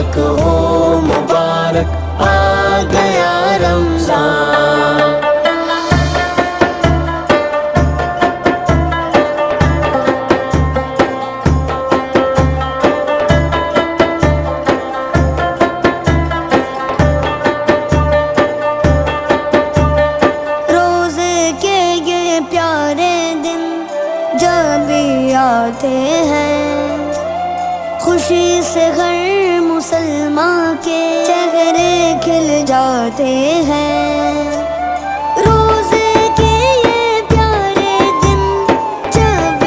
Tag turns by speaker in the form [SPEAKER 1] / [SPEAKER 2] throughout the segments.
[SPEAKER 1] مبارک ہو مبارک آ گیا رمضان۔
[SPEAKER 2] روزے کے یہ پیارے دن جب آتے ہیں، خوشی سے ہر مسلمان کے چہرے کھل جاتے ہیں۔ روزے کے یہ پیارے دن جب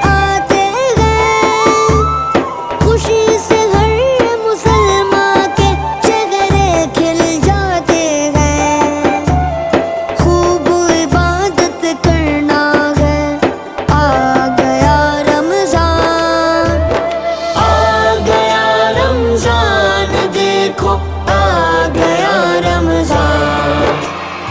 [SPEAKER 2] آتے ہیں، خوشی سے ہر مسلمان کے چہرے کھل جاتے ہیں۔ خوب عبادت کرنا ہے، آ گیا رمضان۔
[SPEAKER 1] آ گیا رمضان دیکھو آ گیا رمضان۔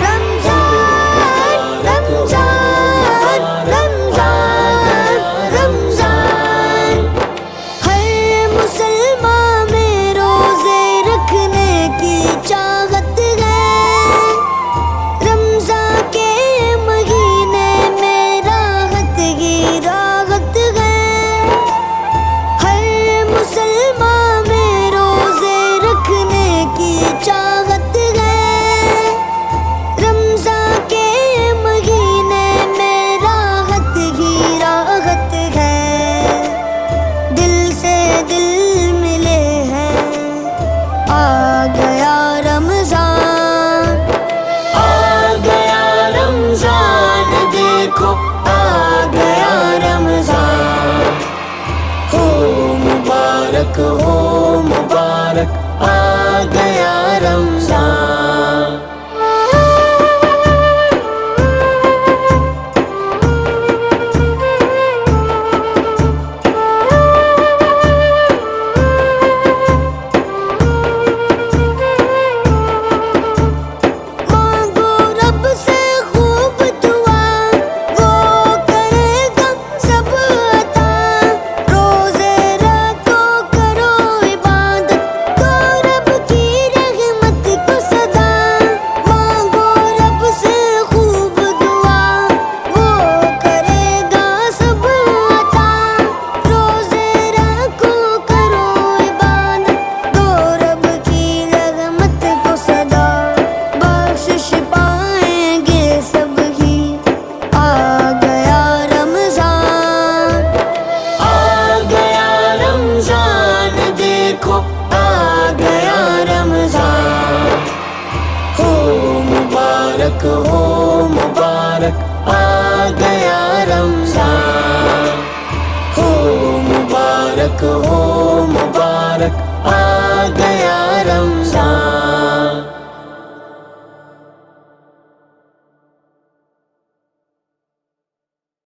[SPEAKER 2] رمضان رمضان رمضان رمضان، ہر مسلمان میں روزے رکھنے کی چاہت ہے۔ رمضان کے مہینے میں راحت ہی راحت ہے، ہر مسلمان میں روزے رکھنے کی چاہت ہے۔ رمضان کے مہینے میں راحت ہی راحت ہے، دل سے دل ملے ہیں، آ گیا رمضان۔
[SPEAKER 1] آ گیا رمضان دیکھو آ گیا رمضان۔ ہو مبارک آ گیا رمضان۔
[SPEAKER 2] مانگو رب سے خوب دعا، وہ کرے گا سب عطا۔ روزے رکھو کرو عبادت، تو رب کی رحمت کو صدا۔ مانگو رب سے خوب دعا، وہ کرے گا سب عطا۔ روزے رکھو کرو عبادت، تو رب کی رحمت کو صدا۔ بخشش پائیں گے سب ہی، آ گیا رمضان۔
[SPEAKER 1] آ گیا رمضان دیکھو آ گیا رمضان۔ ہو مبارک آ گیا رمضان۔ ہو مبارک